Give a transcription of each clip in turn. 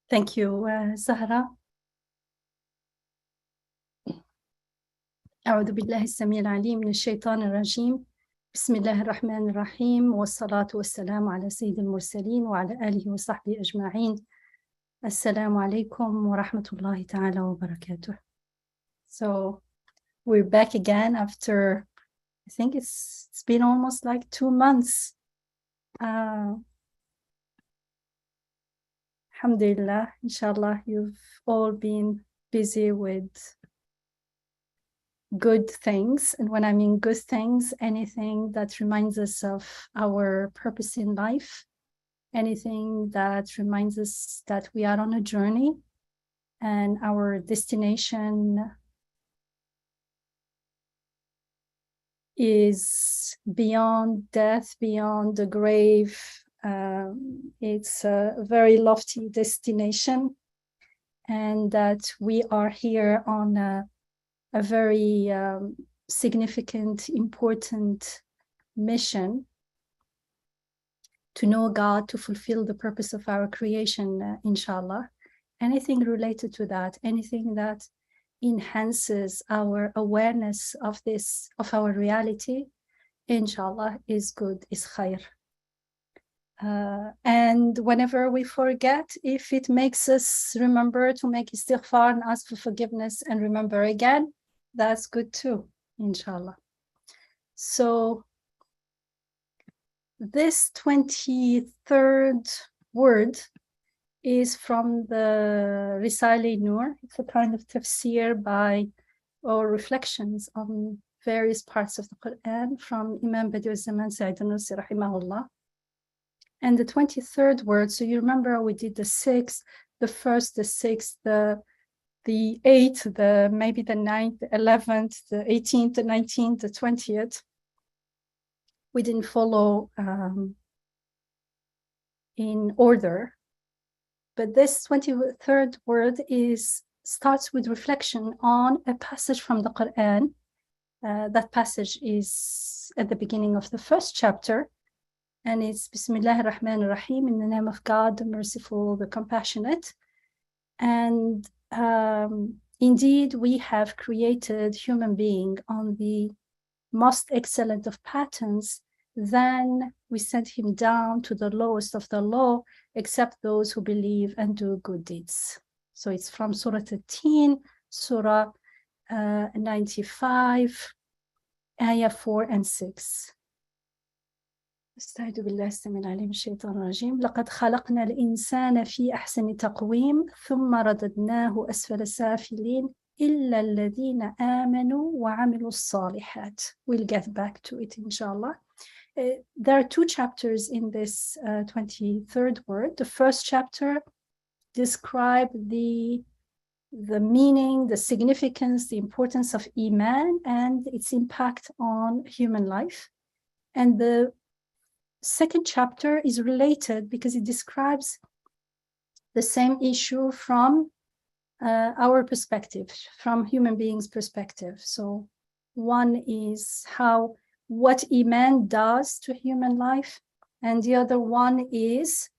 Thank you, Zahra. أعوذ بالله السميع العليم من الشيطان الرجيم. بسم الله الرحمن الرحيم والصلاة والسلام على سيد المرسلين وعلى آله وصحبه أجمعين. السلام عليكم ورحمة الله تعالى وبركاته. So we're back again after, I think it's been almost like 2 months. Alhamdulillah, inshallah, you've all been busy with good things. And when I mean good things, anything that reminds us of our purpose in life, anything that reminds us that we are on a journey and our destination is beyond death, beyond the grave. It's a very lofty destination, and that we are here on a very significant, important mission to know God, to fulfill the purpose of our creation, inshallah. Anything related to that, anything that enhances our awareness of this, of our reality, inshallah, is good, is khair. And whenever we forget, if it makes us remember to make istighfar and ask for forgiveness and remember again, that's good too, inshallah. So this 23rd word is from the Risale-i Nur. It's a kind of tafsir by, or reflections on various parts of the Quran from Imam Badi'u Zaman Said Nursi rahimahullah. And the 23rd word, so you remember we did the 6th, the 1st, the 6th, the 8th, the maybe the 9th, the 11th, the 18th, the 19th, the 20th. We didn't follow in order. But this 23rd word starts with reflection on a passage from the Quran. That passage is at the beginning of the 1st chapter. And it's Bismillah ar-Rahman ar-Rahim, in the name of God, the merciful, the compassionate. And indeed, we have created human being on the most excellent of patterns. Then we sent him down to the lowest of the low, except those who believe and do good deeds. So it's from Surah 13, Surah 95, Ayah 4 and 6. استعيذ بالله السميع العليم من الشيطان الرجيم. لقد خلقنا الإنسان في أحسن تقويم ثم رددناه أسفل سافلين إلا الذين آمنوا وعملوا الصالحات. We'll get back to it, inshallah. There are 2 chapters in this 23rd word. The 1st chapter describes the meaning, the significance, the importance of Iman and its impact on human life. And the 2nd chapter is related because it describes the same issue from our perspective, from human beings' perspective. So one is what Iman does to human life, and the other one is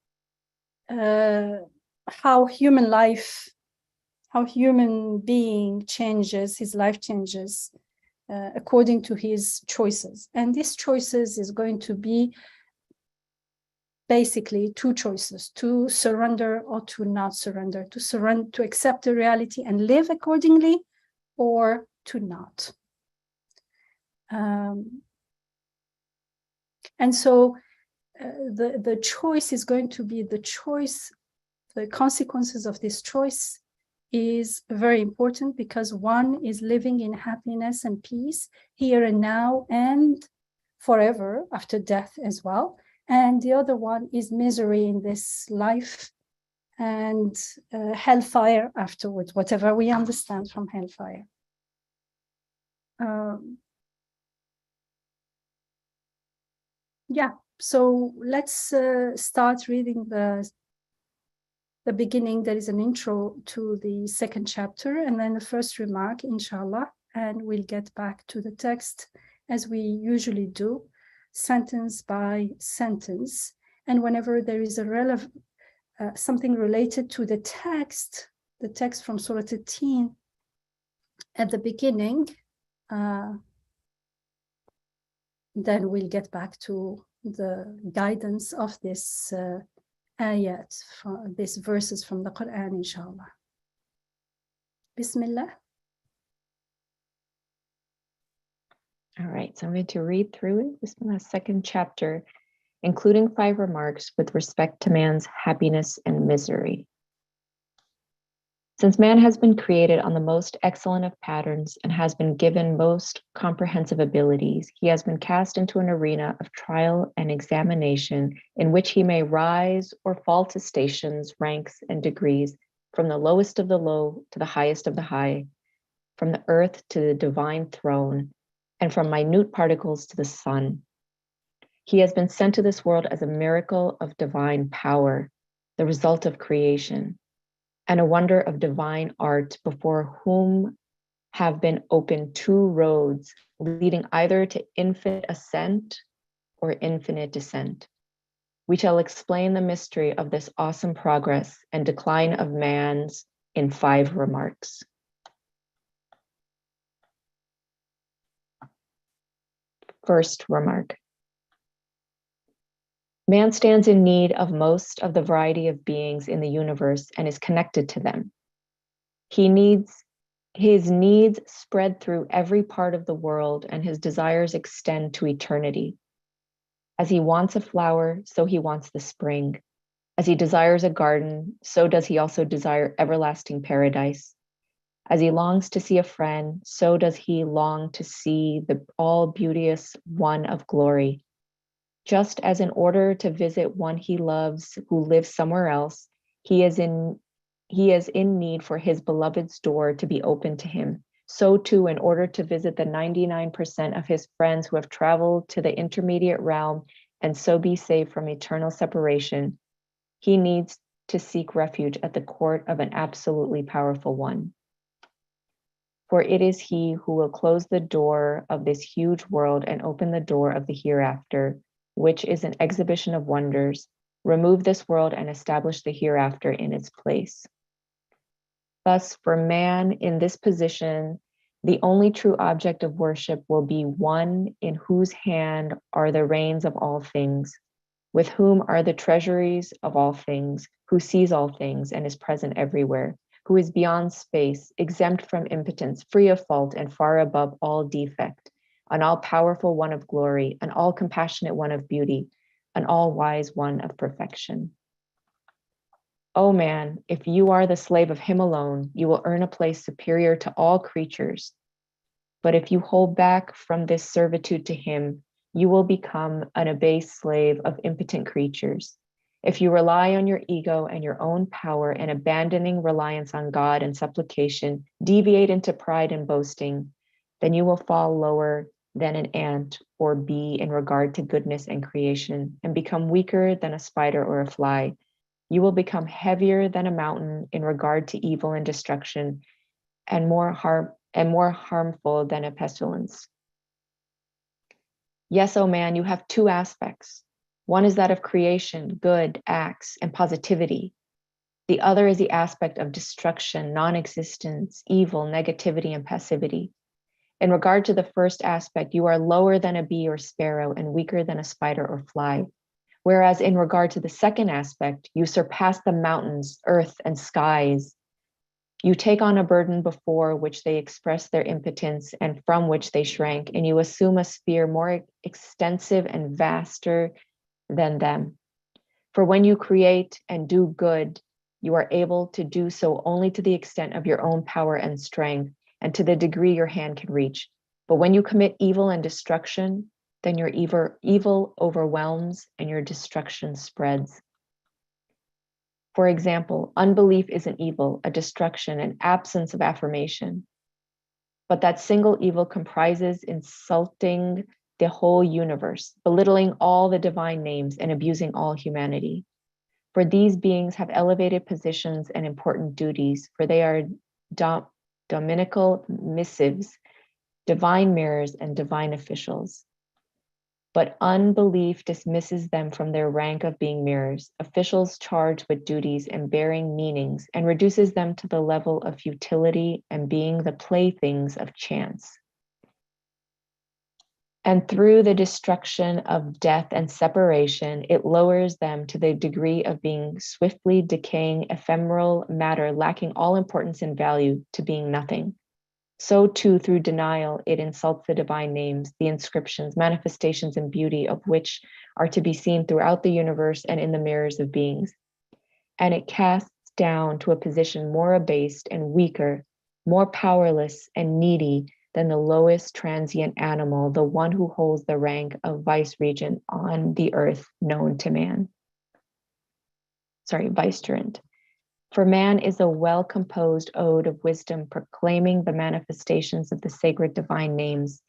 how human being changes, his life changes according to his choices. And these choices is going to be basically 2 choices: to surrender or to not surrender, to accept the reality and live accordingly, or to not. And so the choice is going to be the consequences of this choice is very important, because one is living in happiness and peace here and now and forever after death as well. And the other one is misery in this life and hellfire afterwards, whatever we understand from hellfire. So let's start reading the beginning. There is an intro to the 2nd chapter and then the first remark, inshallah, and we'll get back to the text as we usually do, sentence by sentence. And whenever there is a something related to the text from Surah At-Tin at the beginning, then we'll get back to the guidance of this ayat, from these verses from the Quran, inshallah. Bismillah. All right, so I'm going to read through it. Bismillah, second chapter, including 5 remarks with respect to man's happiness and misery. Since man has been created on the most excellent of patterns and has been given most comprehensive abilities, he has been cast into an arena of trial and examination in which he may rise or fall to stations, ranks, and degrees, from the lowest of the low to the highest of the high, from the earth to the divine throne, and from minute particles to the sun. He has been sent to this world as a miracle of divine power, the result of creation, and a wonder of divine art, before whom have been opened 2 roads leading either to infinite ascent or infinite descent. We shall explain the mystery of this awesome progress and decline of man's in 5 remarks. First remark. Man stands in need of most of the variety of beings in the universe and is connected to them. His needs spread through every part of the world, and his desires extend to eternity. As he wants a flower, so he wants the spring. As he desires a garden, so does he also desire everlasting paradise. As he longs to see a friend, so does he long to see the all-beauteous one of glory. Just as in order to visit one he loves who lives somewhere else, he is in need for his beloved's door to be open to him. So too, in order to visit the 99% of his friends who have traveled to the intermediate realm and so be saved from eternal separation, he needs to seek refuge at the court of an absolutely powerful one. For it is he who will close the door of this huge world and open the door of the hereafter, which is an exhibition of wonders, remove this world and establish the hereafter in its place. Thus, for man in this position, the only true object of worship will be one in whose hand are the reins of all things, with whom are the treasuries of all things, who sees all things and is present everywhere, who is beyond space, exempt from impotence, free of fault, and far above all defect, an all-powerful one of glory, an all-compassionate one of beauty, an all-wise one of perfection. O man, if you are the slave of him alone, you will earn a place superior to all creatures. But if you hold back from this servitude to him, you will become an abased slave of impotent creatures. If you rely on your ego and your own power and abandoning reliance on God and supplication, deviate into pride and boasting, then you will fall lower than an ant or bee in regard to goodness and creation, and become weaker than a spider or a fly. You will become heavier than a mountain in regard to evil and destruction, and more harmful than a pestilence. Yes, O man, you have 2 aspects. One is that of creation, good, acts, and positivity. The other is the aspect of destruction, non-existence, evil, negativity, and passivity. In regard to the first aspect, you are lower than a bee or sparrow and weaker than a spider or fly. Whereas in regard to the second aspect, you surpass the mountains, earth, and skies. You take on a burden before which they express their impotence and from which they shrank, and you assume a sphere more extensive and vaster than them. For when you create and do good, you are able to do so only to the extent of your own power and strength, and to the degree your hand can reach. But when you commit evil and destruction, then your evil overwhelms and your destruction spreads. For example, unbelief is an evil, a destruction, an absence of affirmation. But that single evil comprises insulting the whole universe, belittling all the divine names, and abusing all humanity. For these beings have elevated positions and important duties, for they are dominical missives, divine mirrors, and divine officials. but unbelief dismisses them from their rank of being mirrors, officials charged with duties and bearing meanings, and reduces them to the level of futility and being the playthings of chance. And through the destruction of death and separation, it lowers them to the degree of being swiftly decaying ephemeral matter, lacking all importance and value, to being nothing. So too, through denial, it insults the divine names, the inscriptions, manifestations, and beauty of which are to be seen throughout the universe and in the mirrors of beings. And it casts down to a position more abased and weaker, more powerless and needy than the lowest transient animal, the one who holds the rank of vicegerent on the earth known to man. Vicegerent. For man is a well-composed ode of wisdom proclaiming the manifestations of the sacred divine names,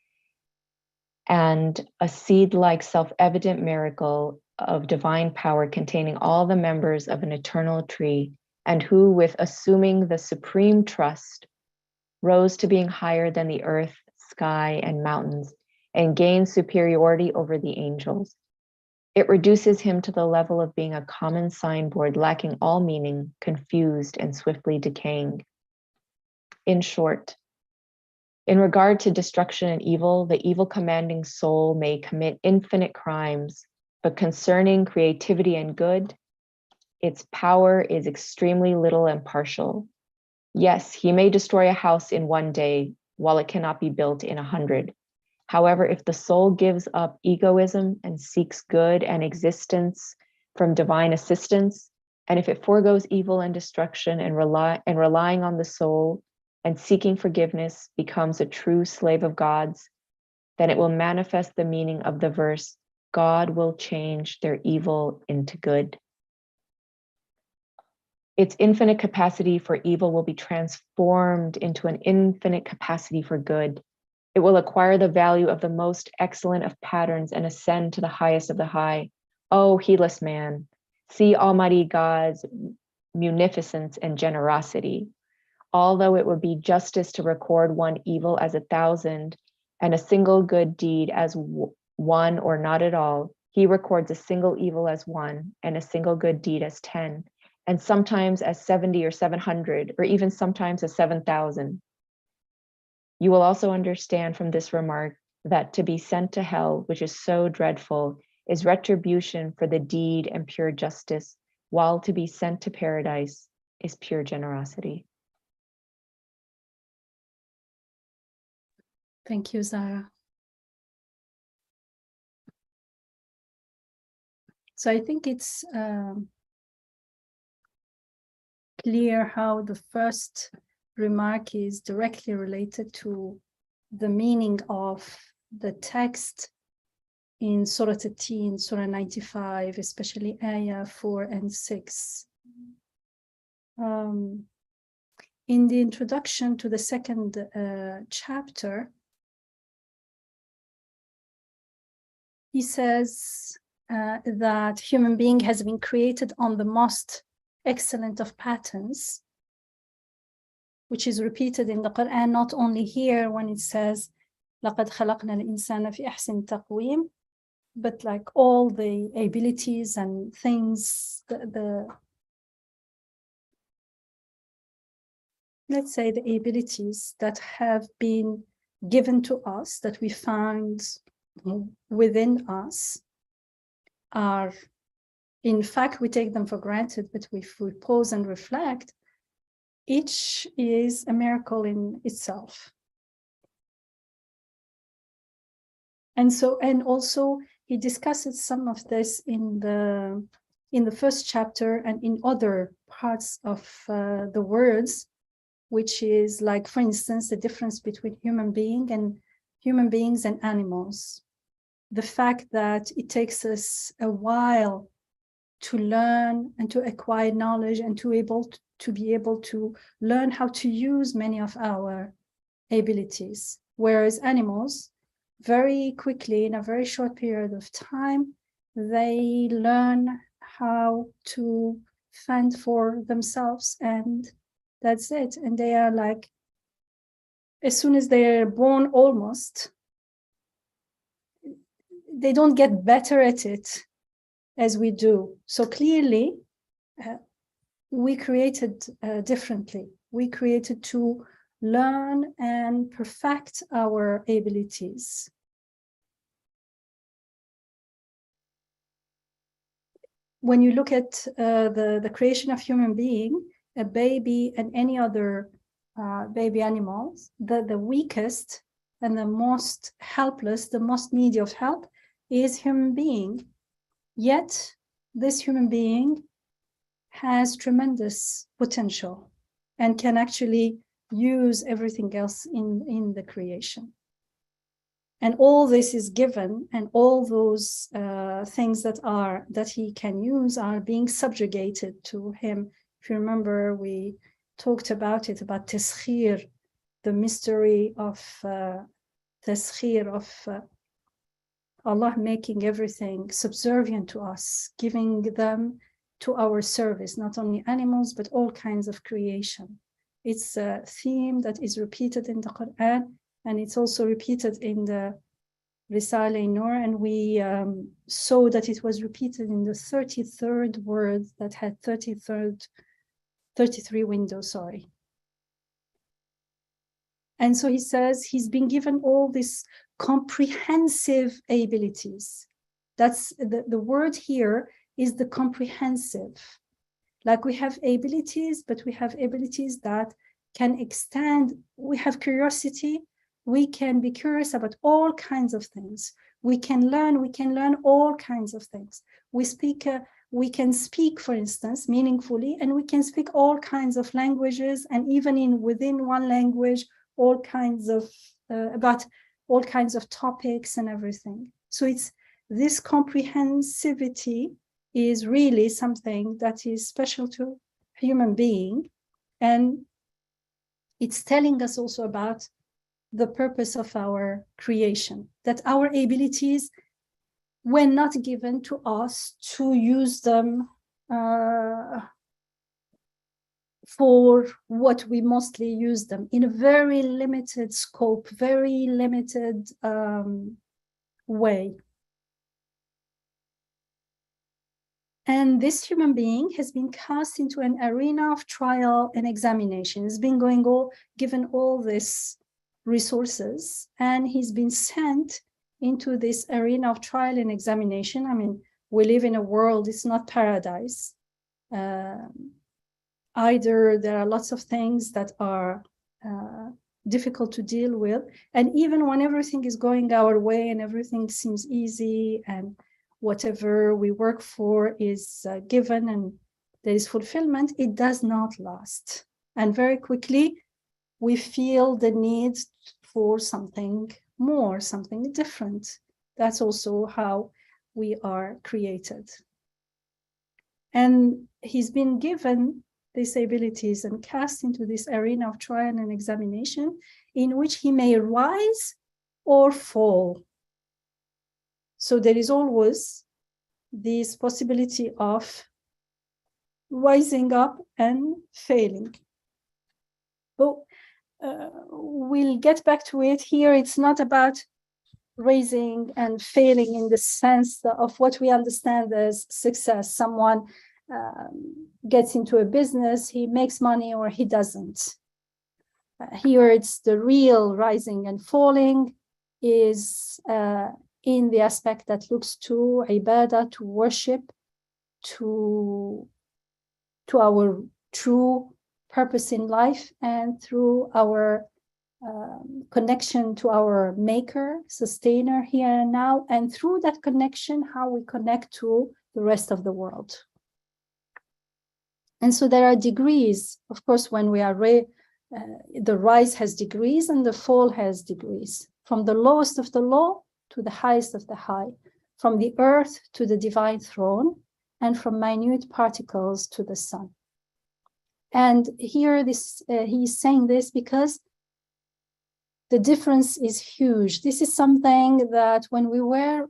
and a seed-like self-evident miracle of divine power containing all the members of an eternal tree, and who, with assuming the supreme trust, rose to being higher than the earth, sky, and mountains, and gained superiority over the angels. It reduces him to the level of being a common signboard lacking all meaning, confused, and swiftly decaying. In short, in regard to destruction and evil, the evil commanding soul may commit infinite crimes, but concerning creativity and good, its power is extremely little and partial. Yes, he may destroy a house in one day, while it cannot be built in 100. However, if the soul gives up egoism and seeks good and existence from divine assistance, and if it forgoes evil and destruction and relying on the soul and seeking forgiveness becomes a true slave of God's, then it will manifest the meaning of the verse, God will change their evil into good. Its infinite capacity for evil will be transformed into an infinite capacity for good. It will acquire the value of the most excellent of patterns and ascend to the highest of the high. O heedless man, see Almighty God's munificence and generosity. Although it would be justice to record one evil as 1,000 and a single good deed as one or not at all, he records a single evil as 1 and a single good deed as 10, and sometimes as 70 or 700, or even sometimes as 7,000. You will also understand from this remark that to be sent to hell, which is so dreadful, is retribution for the deed and pure justice, while to be sent to paradise is pure generosity. Thank you, Zara. So I think it's clear how the first remark is directly related to the meaning of the text in Surah At-Tin, Surah 95, especially Ayah 4 and 6. In the introduction to the second chapter, he says that human being has been created on the most excellent of patterns, which is repeated in the Quran, not only here when it says, لَقَدْ خَلَقْنَا الْإِنسَانَ فِي أَحْسَنِ تَقْوِيمٍ, but like all the abilities and things, let's say the abilities that have been given to us, that we find within us, are, in fact, we take them for granted, but if we pause and reflect, each is a miracle in itself. And so, and also he discusses some of this in the first chapter and in other parts of the words, which is like, for instance, the difference between human beings and animals. The fact that it takes us a while to learn and to acquire knowledge and to be able to learn how to use many of our abilities, whereas animals, very quickly, in a very short period of time, they learn how to fend for themselves, and that's it. And they are like, as soon as they're born, almost, they don't get better at it as we do. So clearly, we created differently. We created to learn and perfect our abilities. When you look at the creation of human being, a baby and any other baby animals, the weakest and the most helpless, the most needy of help is human being. Yet this human being has tremendous potential and can actually use everything else in the creation. And all this is given, and all those things that he can use are being subjugated to him. If you remember, we talked about it, about taskhir, the mystery of taskhir, of Allah making everything subservient to us, giving them to our service, not only animals, but all kinds of creation. It's a theme that is repeated in the Quran, and it's also repeated in the Risale-i Nur, and we saw that it was repeated in the 33rd word that had 33 windows, sorry. And so he says he's been given all these comprehensive abilities. That's the word here is the comprehensive. Like we have abilities, but we have abilities that can extend. We have curiosity. We can be curious about all kinds of things. We can learn all kinds of things. We can speak, for instance, meaningfully, and we can speak all kinds of languages, and even within one language, all kinds of about all kinds of topics and everything. So it's this comprehensivity is really something that is special to human being, and it's telling us also about the purpose of our creation, that our abilities were not given to us to use them for what we mostly use them, in a very limited scope, very limited way. And this human being has been cast into an arena of trial and examination. He's been given all these resources, and he's been sent into this arena of trial and examination. I mean, we live in a world, it's not paradise. Either there are lots of things that are difficult to deal with, and even when everything is going our way and everything seems easy and whatever we work for is given and there is fulfillment, it does not last. And very quickly, we feel the need for something more, something different. That's also how we are created. And he's been given these abilities and cast into this arena of trial and examination in which he may rise or fall. So there is always this possibility of rising up and failing. But we'll get back to it here. It's not about rising and failing in the sense of what we understand as success. Someone gets into a business, he makes money or he doesn't. Here it's the real rising and falling is in the aspect that looks to ibadah, to worship, to our true purpose in life, and through our connection to our maker, sustainer here and now, and through that connection, how we connect to the rest of the world. And so there are degrees. Of course, when we are the rise has degrees and the fall has degrees. From the lowest of the low to the highest of the high, from the earth to the divine throne, and from minute particles to the sun. And here he's saying this because the difference is huge. This is something that when we were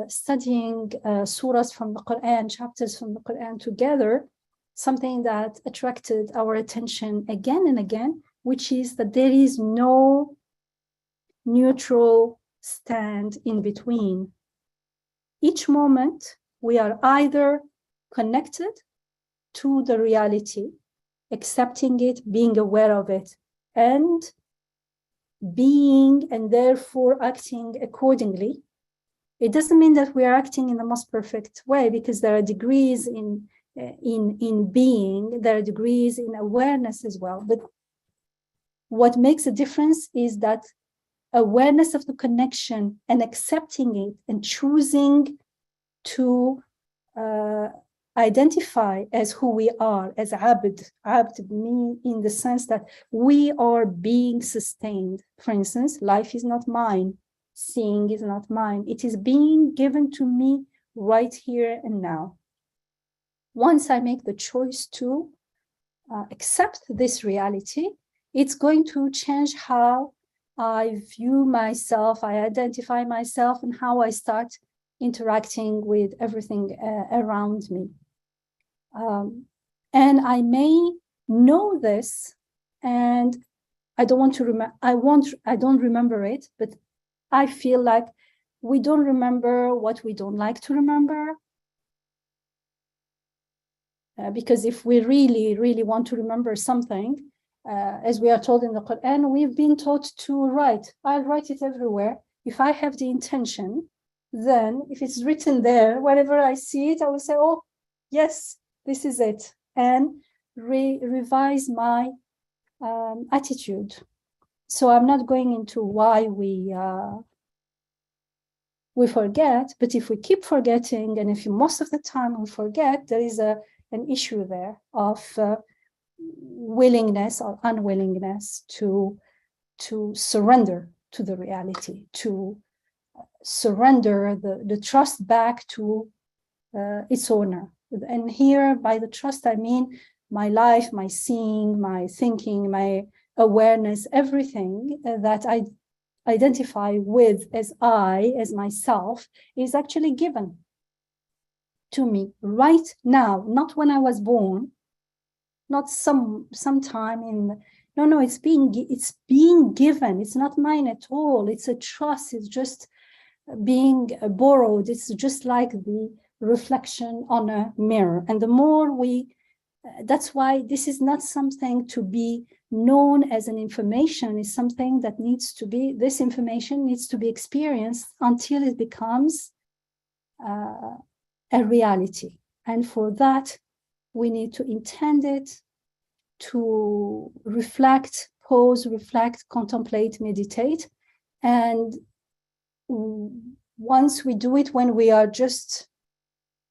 studying surahs from the Quran, chapters from the Quran together, something that attracted our attention again and again, which is that there is no neutral stand in between. each moment we are either connected to the reality, accepting it, being aware of it, and being and therefore acting accordingly. It doesn't mean that we are acting in the most perfect way, because there are degrees in being, there are degrees in awareness as well. But what makes a difference is that awareness of the connection and accepting it and choosing to identify as who we are, as abd mean in the sense that we are being sustained. For instance, life is not mine, seeing is not mine, it is being given to me right here and now. Once I make the choice to accept this reality, it's going to change how I view myself, I identify myself, and how I start interacting with everything around me. And I may know this, and I don't want to remember. I don't remember it, but I feel like we don't remember what we don't like to remember. Because if we really, really want to remember something, as we are told in the Quran, we've been taught to write. I'll write it everywhere. If I have the intention, then if it's written there, whenever I see it, I will say, oh, yes, this is it, and revise my attitude. So I'm not going into why we forget, but if we keep forgetting, and if most of the time we forget, there is an issue there of willingness or unwillingness to surrender to the reality, to surrender the trust back to its owner. And here, by the trust, I mean my life, my seeing, my thinking, my awareness, everything that I identify with as I, as myself, is actually given to me right now, not when I was born, not sometime in. No, it's being given. It's not mine at all. It's a trust. It's just being borrowed. It's just like the reflection on a mirror. And the more that's why this is not something to be known as an information. It's something that this information needs to be experienced until it becomes a reality. And for that, we need to intend it, to reflect, pause, reflect, contemplate, meditate. And once we do it, when we are just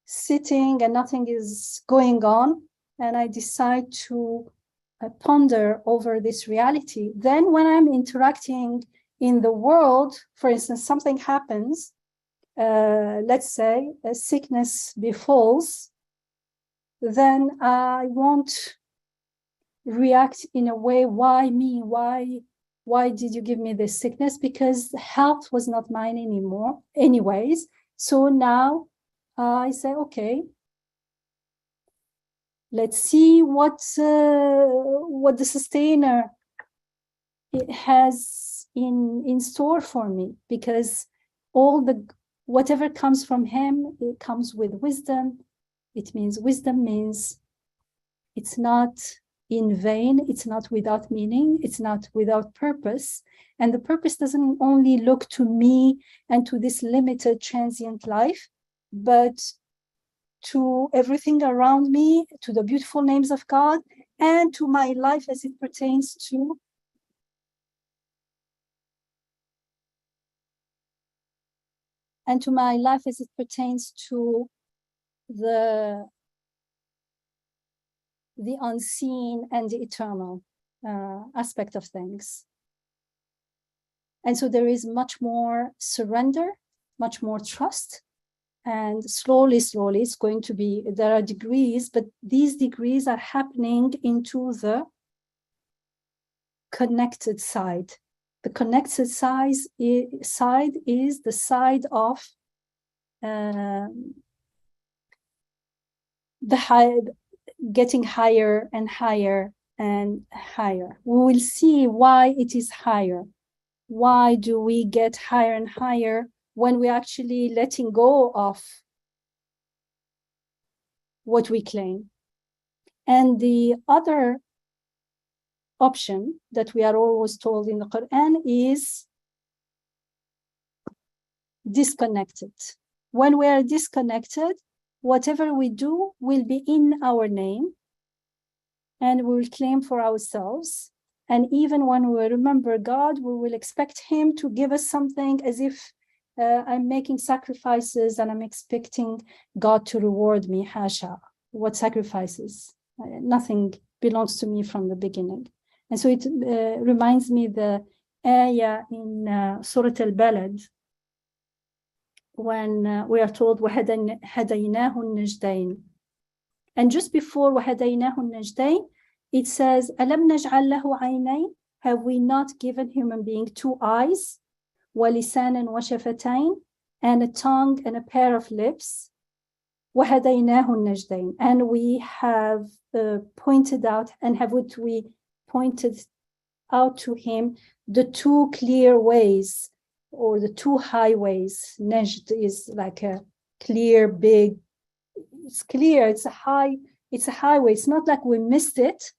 sitting and nothing is going on, and I decide to ponder over this reality, then when I'm interacting in the world, for instance, something happens, let's say a sickness befalls, then I won't react in a way, why me? Why did you give me this sickness? Because health was not mine anymore anyways. So now I say, okay, let's see what the sustainer has in store for me, because whatever comes from him, it comes with wisdom. Wisdom means it's not in vain, it's not without meaning, it's not without purpose. And the purpose doesn't only look to me and to this limited transient life, but to everything around me, to the beautiful names of God, and to my life as it pertains to the unseen and the eternal aspect of things. And so there is much more surrender, much more trust, and slowly, it's going to be, there are degrees, but these degrees are happening into the connected side. The connected side is the side of getting higher and higher and higher. We will see why it is higher. Why do we get higher and higher when we're actually letting go of what we claim. And the other option that we are always told in the Quran is disconnected. When we are disconnected, whatever we do will be in our name and we will claim for ourselves. And even when we remember God, we will expect him to give us something as if I'm making sacrifices and I'm expecting God to reward me. Hasha. What sacrifices? Nothing belongs to me from the beginning. And so it reminds me the ayah in Surah Al-Balad, when we are told وَهَدَيْنَاهُ النَّجْدَيْنِ. And just before وَهَدَيْنَاهُ النَّجْدَيْنِ, it says أَلَمْ نَجْعَلْ لَهُ عَيْنَيْنِ. Have we not given human being two eyes, وَلِسَانًا وَشَفَتَيْنِ, and a tongue and a pair of lips? وَهَدَيْنَاهُ النَّجْدَيْنِ. And we have pointed out, and have what we pointed out to him, the two clear ways, or the two highways. Najd is like a clear, big, it's clear, it's a highway. It's not like we missed it.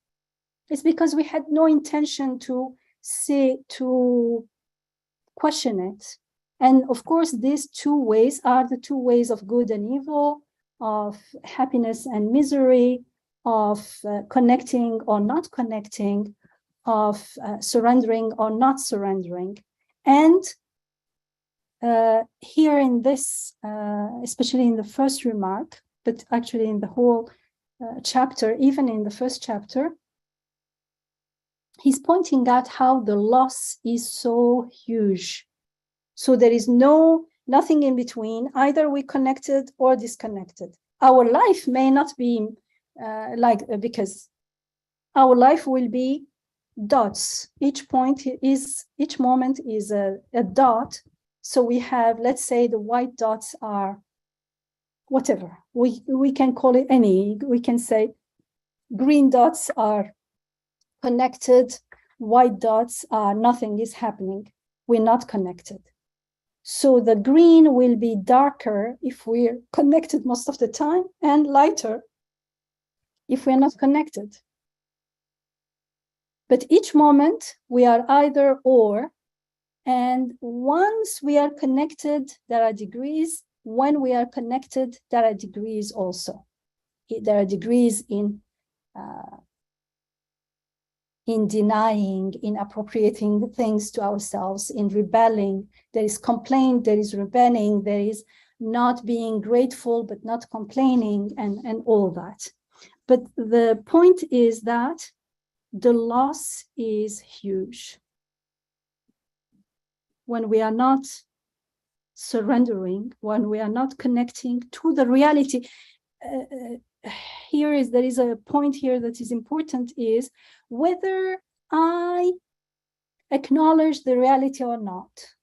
It's because we had no intention to question it. And of course, these two ways are the two ways of good and evil, of happiness and misery, of connecting or not connecting, of surrendering or not surrendering. And here in this, especially in the first remark, but actually in the whole chapter, even in the first chapter, he's pointing out how the loss is so huge. So there is nothing in between. Either we connected or disconnected. Our life may not be because our life will be dots. Each moment is a dot. So we have, let's say the white dots are whatever. We can call it any. We can say green dots are connected, white dots are nothing is happening. We're not connected. So the green will be darker if we're connected most of the time, and lighter if we're not connected. But each moment we are either or, and once we are connected, there are degrees. When we are connected, there are degrees also. There are degrees in denying, in appropriating the things to ourselves, in rebelling. There is complaint, there is rebelling, there is not being grateful but not complaining, and all that. But the point is that the loss is huge. When we are not surrendering, when we are not connecting to the reality, there is a point here that is important, is whether I acknowledge the reality or not.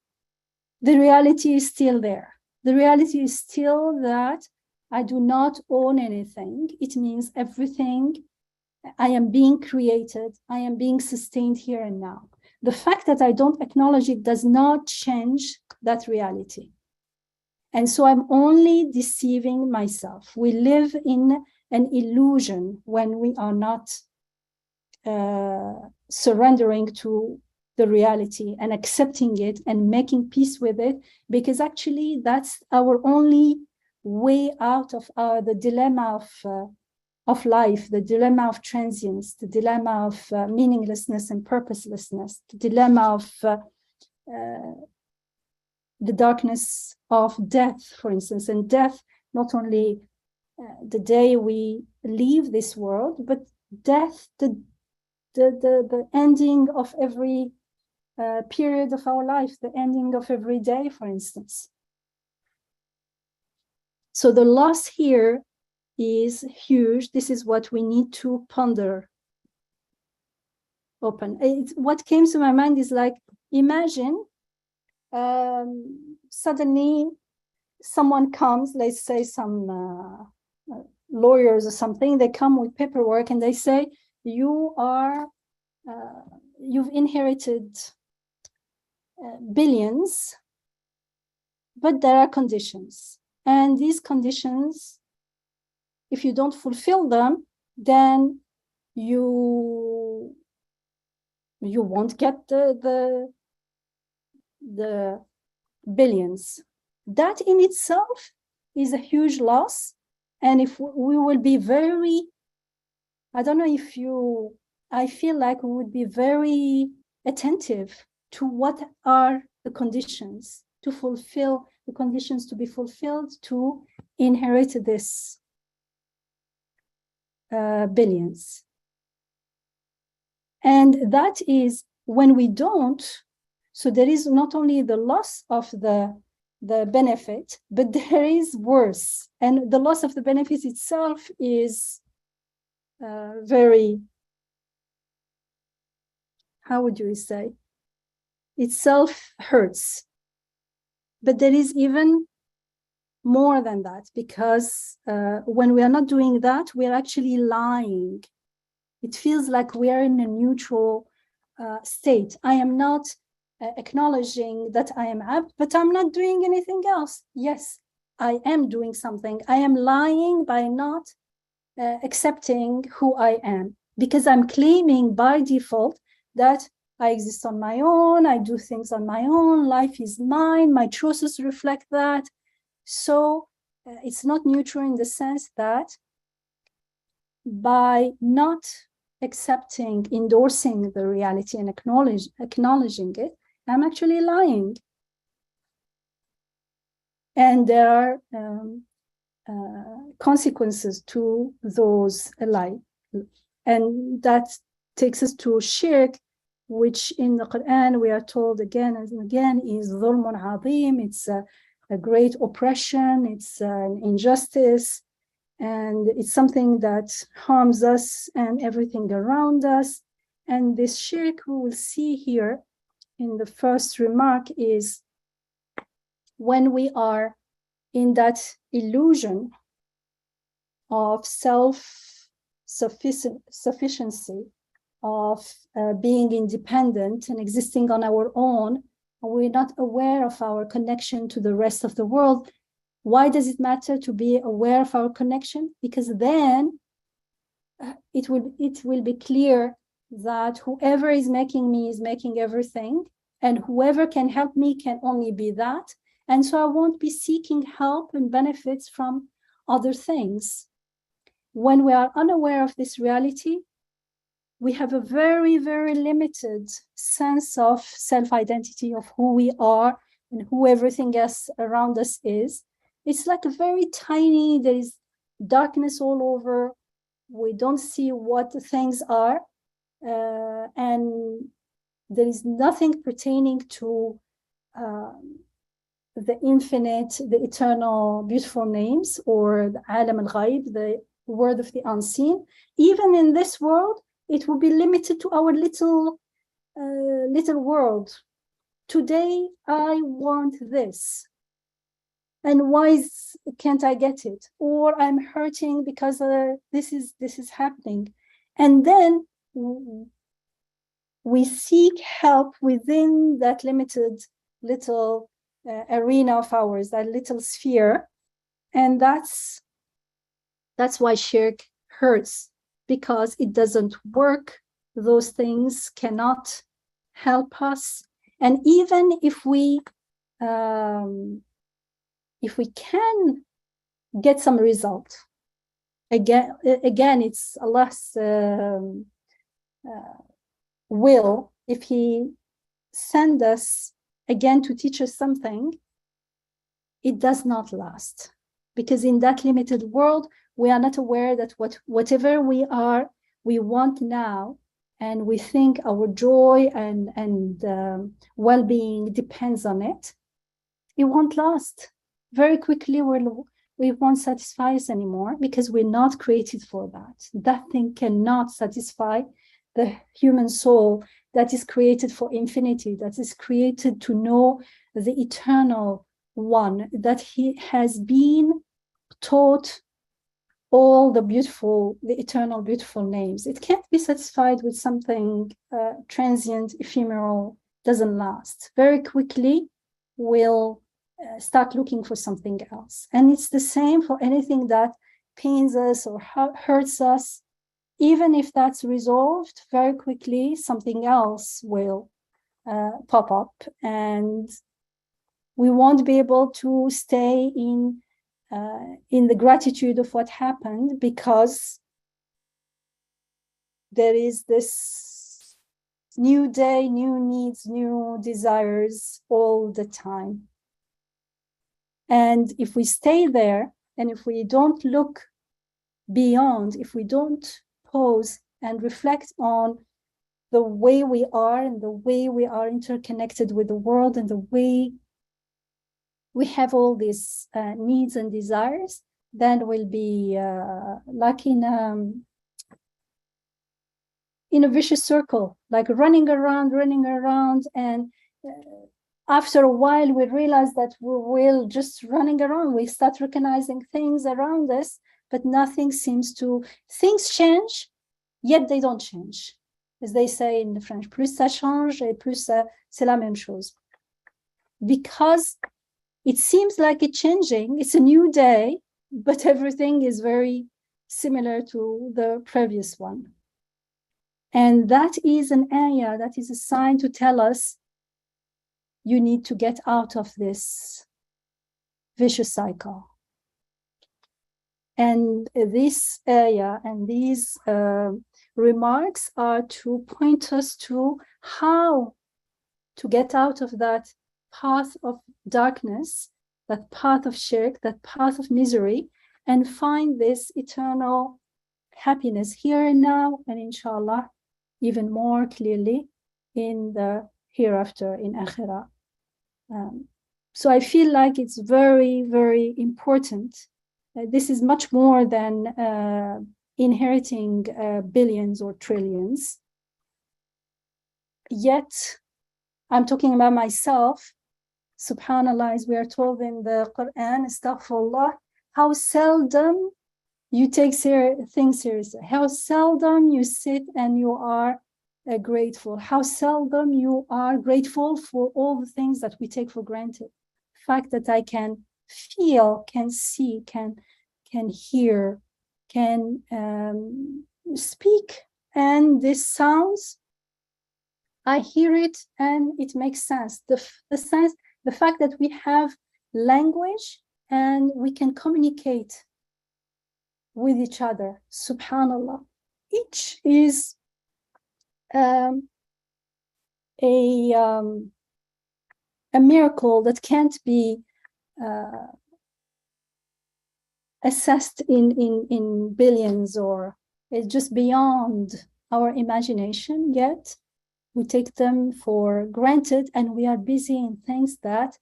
The reality is still there. The reality is still that I do not own anything. It means everything. I am being created. I am being sustained here and now. The fact that I don't acknowledge it does not change that reality. And so I'm only deceiving myself. We live in an illusion when we are not surrendering to the reality and accepting it and making peace with it, because actually that's our only way out of the dilemma of life, the dilemma of transience, the dilemma of meaninglessness and purposelessness, the dilemma of the darkness of death, for instance. And death, not only the day we leave this world, but death, the ending of every period of our life, the ending of every day, for instance. So the loss here is huge. This is what we need to ponder open. What came to my mind is like, imagine suddenly someone comes, let's say some lawyers or something, they come with paperwork and they say, you've inherited billions, but there are conditions. And these conditions, if you don't fulfill them, then you won't get the billions. That in itself is a huge loss. And if we will be very, I don't know if you, I feel like we would be very attentive to what are the conditions to fulfill, the conditions to be fulfilled to inherit this billions. And that is when we don't, so there is not only the loss of the benefit, but there is worse. And the loss of the benefit itself is very, how would you say? Itself hurts. But there is even more than that, because when we are not doing that, we are actually lying. It feels like we are in a neutral state. I am not acknowledging that I am abd, but I'm not doing anything else. Yes, I am doing something. I am lying by not accepting who I am, because I'm claiming by default that I exist on my own, I do things on my own, life is mine, my choices reflect that. So it's not neutral in the sense that by not accepting, endorsing the reality and acknowledging it, I'm actually lying. And there are consequences to those lies. And that takes us to shirk, which in the Quran we are told again and again is dhulmun azim. It's a great oppression, it's an injustice, and it's something that harms us and everything around us. And this shirk we will see here in the first remark is when we are in that illusion of self-sufficiency, of being independent and existing on our own, and we're not aware of our connection to the rest of the world. Why does it matter to be aware of our connection? Because then it will be clear that whoever is making me is making everything, and whoever can help me can only be that. And so I won't be seeking help and benefits from other things. When we are unaware of this reality, we have a very, very limited sense of self-identity, of who we are and who everything else around us is. It's like a very tiny, there is darkness all over. We don't see what things are. And there is nothing pertaining to the infinite, the eternal, beautiful names, or the alam al-ghaib, the world of the unseen. Even in this world, it will be limited to our little world. Today, I want this. And why can't I get it? Or I'm hurting because this is happening. And then we seek help within that limited little arena of ours, that little sphere. And that's why shirk hurts, because it doesn't work. Those things cannot help us. And even if we can get some result, again it's Allah's will. If He send us again to teach us something, it does not last, because in that limited world we are not aware that whatever we want now, and we think our joy and well-being depends on it, it won't last. Very quickly we won't satisfy us anymore, because we're not created for that. That thing cannot satisfy the human soul that is created for infinity, that is created to know the eternal one, that He has been taught all the eternal beautiful names. It can't be satisfied with something transient, ephemeral, doesn't last. Very quickly will start looking for something else. And it's the same for anything that pains us or hurts us. Even if that's resolved very quickly, something else will pop up, and we won't be able to stay in the gratitude of what happened, because there is this new day, new needs, new desires all the time. And if we stay there, and if we don't look beyond, if we don't pause and reflect on the way we are and the way we are interconnected with the world and the way we have all these needs and desires, then we'll be like in a vicious circle, like running around, and after a while we realize that we will just running around. We start recognizing things around us, but nothing seems to, things change, yet they don't change. As they say in French, plus ça change et plus c'est la même chose. Because it seems like it's changing, it's a new day, but everything is very similar to the previous one. And that is an ayah, that is a sign to tell us you need to get out of this vicious cycle. And this ayah and these remarks are to point us to how to get out of that path of darkness, that path of shirk, that path of misery, and find this eternal happiness here and now, and inshallah, even more clearly in the hereafter, in Akhirah. So I feel like it's very, very important. This is much more than inheriting billions or trillions. Yet, I'm talking about myself. Subhanallah, as we are told in the Quran, astaghfirullah, how seldom you take things seriously, how seldom you sit and you are grateful, how seldom you are grateful for all the things that we take for granted. The fact that I can feel, can see, can hear, can speak, and this sounds, I hear it and it makes sense. The fact that we have language and we can communicate with each other, subhanallah. Each is a miracle that can't be assessed in billions, or it's just beyond our imagination, yet we take them for granted, and we are busy in things that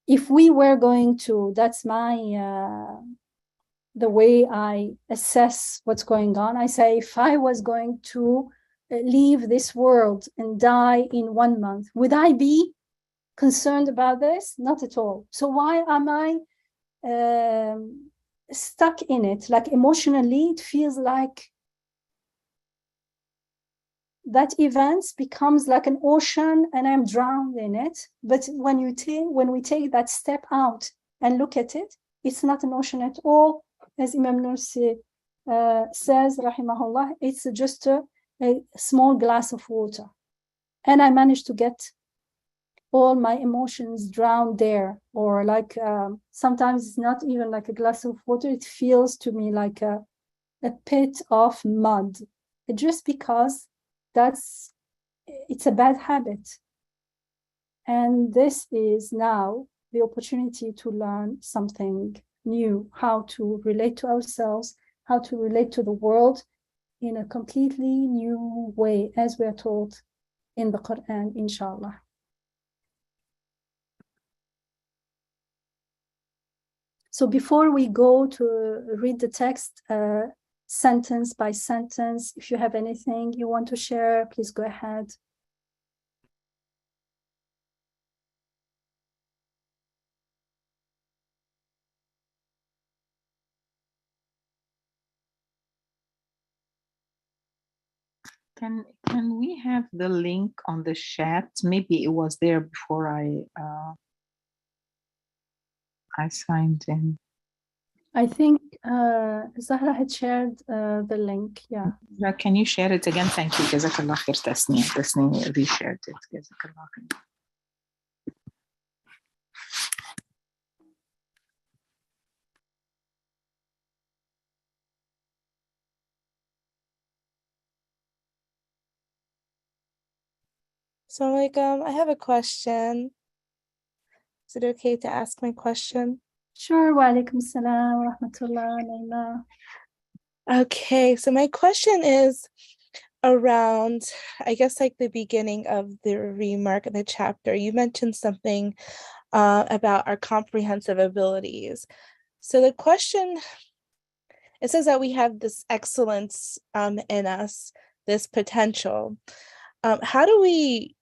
if we were going to, that's my the way I assess what's going on. I say, if I was going to leave this world and die in 1 month, would I be concerned about this? Not at all. So why am I stuck in it? Like emotionally, it feels like that event becomes like an ocean and I'm drowned in it. But when we take that step out and look at it, it's not an ocean at all. As Imam Nursi says, rahimahullah, it's just a small glass of water. And I managed to get all my emotions drowned there. Or like sometimes it's not even like a glass of water, it feels to me like a pit of mud. Just because it's a bad habit. And this is now the opportunity to learn something new, how to relate to ourselves, how to relate to the world in a completely new way, as we are told in the Quran, inshallah. So before we go to read the text sentence by sentence, if you have anything you want to share, please go ahead. Can we have the link on the chat? Maybe it was there before I signed in. I think Zahra had shared the link. Yeah. Can you share it again? Thank you. Jazakallah khair. Tasneem reshared it. Jazakallah khair. So, I have a question. Is it okay to ask my question? Sure. Wa alaikum salam wa rahmatullah, Naima. Okay, so my question is around, I guess, like the beginning of the remark of the chapter. You mentioned something about our comprehensive abilities. So the question, it says that we have this excellence in us, this potential. How do we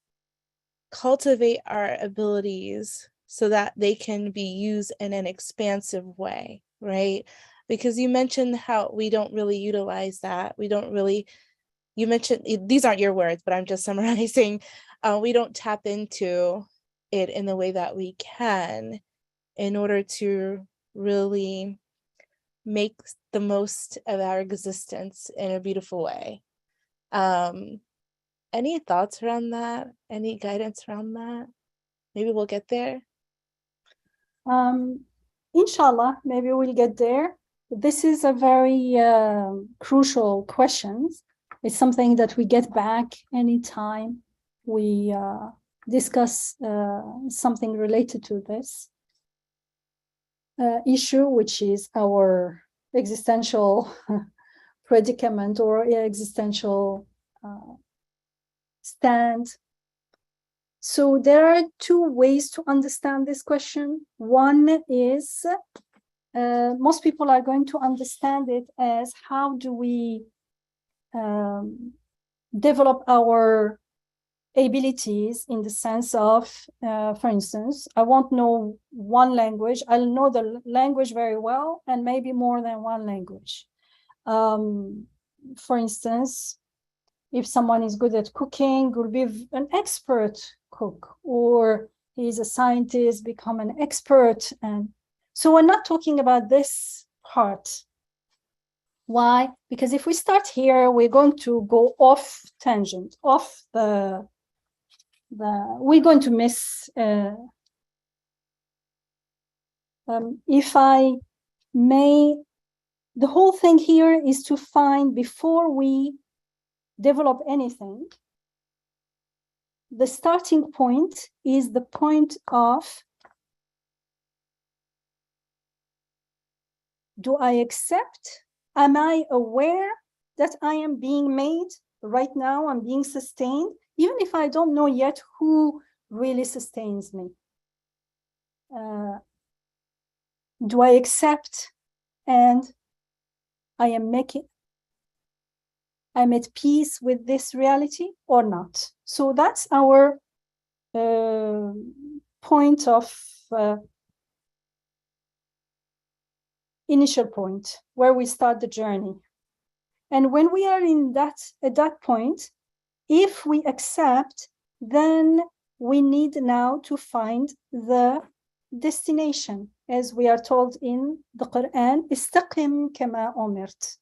cultivate our abilities so that they can be used in an expansive way, right? Because you mentioned how we don't really utilize that. You mentioned, these aren't your words, but I'm just summarizing. We don't tap into it in the way that we can in order to really make the most of our existence in a beautiful way. Any thoughts around that? Any guidance around that? Maybe we'll get there. Inshallah, maybe we'll get there. This is a very crucial question. It's something that we get back anytime we discuss something related to this issue, which is our existential predicament or existential stand. So there are two ways to understand this question. One is most people are going to understand it as how do we develop our abilities in the sense of, for instance, I won't know one language. I'll know the language very well and maybe more than one language. For instance, if someone is good at cooking, will be an expert cook, or he's a scientist, become an expert. And so we're not talking about this part. Why? Because if we start here, we're going to go off tangent, off we're going to miss, if I may, the whole thing here is to find, before we develop anything, the starting point is the point of, do I accept? Am I aware that I am being made right now? I'm being sustained, even if I don't know yet who really sustains me. Do I accept and I'm at peace with this reality or not? So that's our point of initial point, where we start the journey. And when we are at that point, if we accept, then we need now to find the destination, as we are told in the Quran, istaqim kama umirt.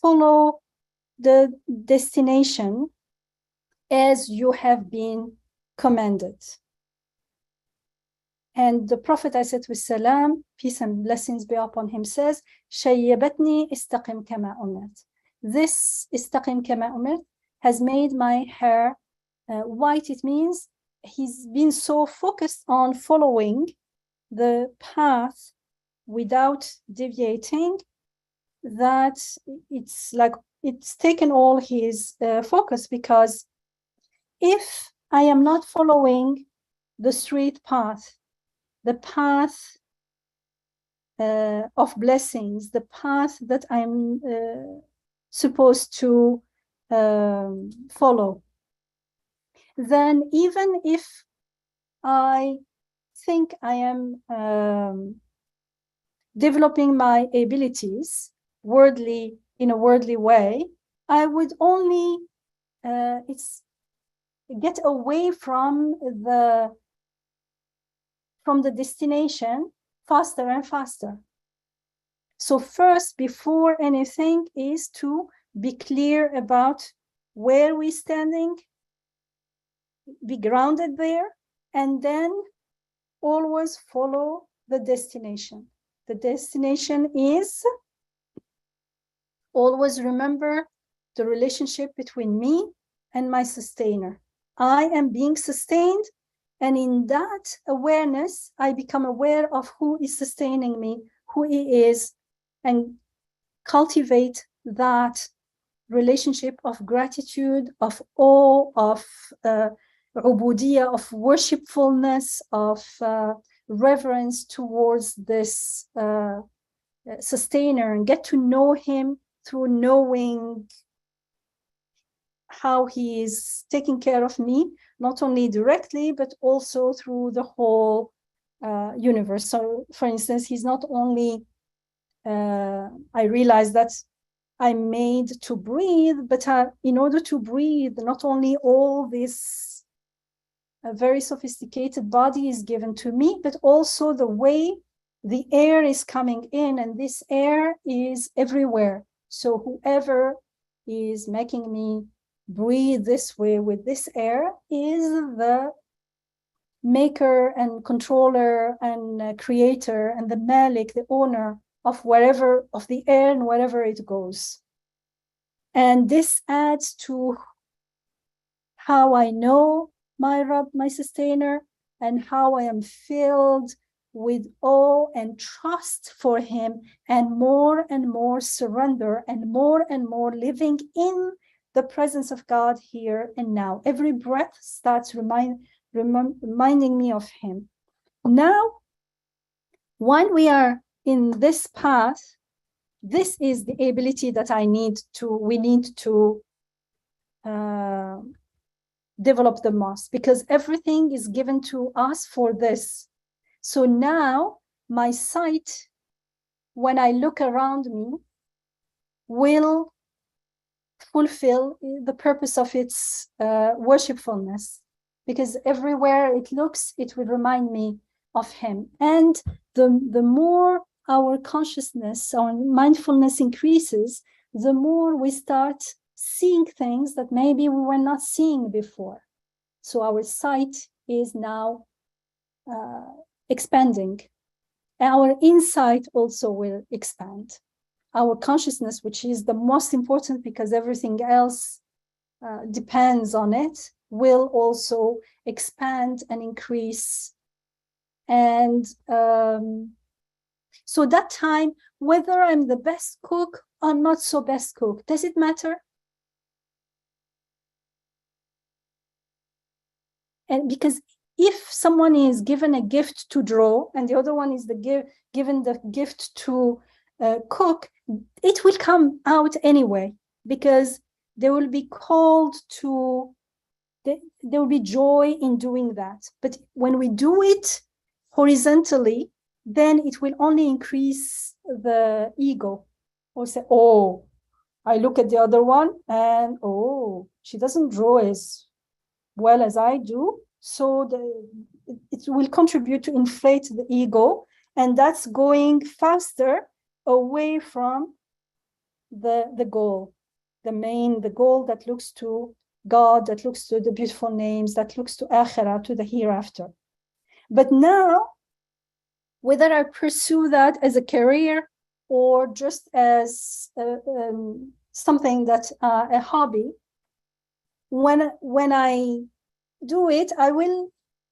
Follow the destination as you have been commanded. And the Prophet, ﷺ, peace and blessings be upon him, says, Shayyabatni istaqim kama umirt. This istaqim kama umirt has made my hair white. It means he's been so focused on following the path without deviating that it's like it's taken all his focus. Because if I am not following the straight path, the path of blessings, the path that I'm supposed to follow, then even if I think I am developing my abilities in a worldly way, I would only get away from the destination faster and faster. So first, before anything, is to be clear about where we're standing, be grounded there, and then always follow the destination. The destination is always remember the relationship between me and my sustainer. I am being sustained, and in that awareness, I become aware of who is sustaining me, who he is, and cultivate that relationship of gratitude, of awe, of ubudiyah, of worshipfulness, of reverence towards this sustainer, and get to know him through knowing how he is taking care of me, not only directly, but also through the whole universe. So, for instance, he's not only, I realize that I'm made to breathe, but in order to breathe, not only all this very sophisticated body is given to me, but also the way the air is coming in, and this air is everywhere. So whoever is making me breathe this way with this air is the maker and controller and creator and the malik, the owner of wherever, of the air and wherever it goes. And this adds to how I know my Rabb, my sustainer, and how I am filled with awe and trust for him, and more surrender, and more living in the presence of God here and now. Every breath starts reminding me of him. Now, when we are in this path, this is the ability that we need to develop the most, because everything is given to us for this. So now my sight, when I look around me, will fulfill the purpose of its worshipfulness, because everywhere it looks, it will remind me of him. And the more our consciousness, our mindfulness increases, the more we start seeing things that maybe we were not seeing before. So our sight is now expanding. Our insight also will expand. Our consciousness, which is the most important because everything else depends on it, will also expand and increase. And so that time, whether I'm the best cook or not so best cook, does it matter? And because if someone is given a gift to draw and the other one is given the gift to cook, it will come out anyway, because they will be called to, there will be joy in doing that. But when we do it horizontally, then it will only increase the ego, or say, oh, I look at the other one and, oh, she doesn't draw as well as I do. So it will contribute to inflate the ego, and that's going faster away from the goal, the goal that looks to God, that looks to the beautiful names, that looks to Akhirah, to the hereafter. But now, whether I pursue that as a career or just as something that a hobby, when I do it, I will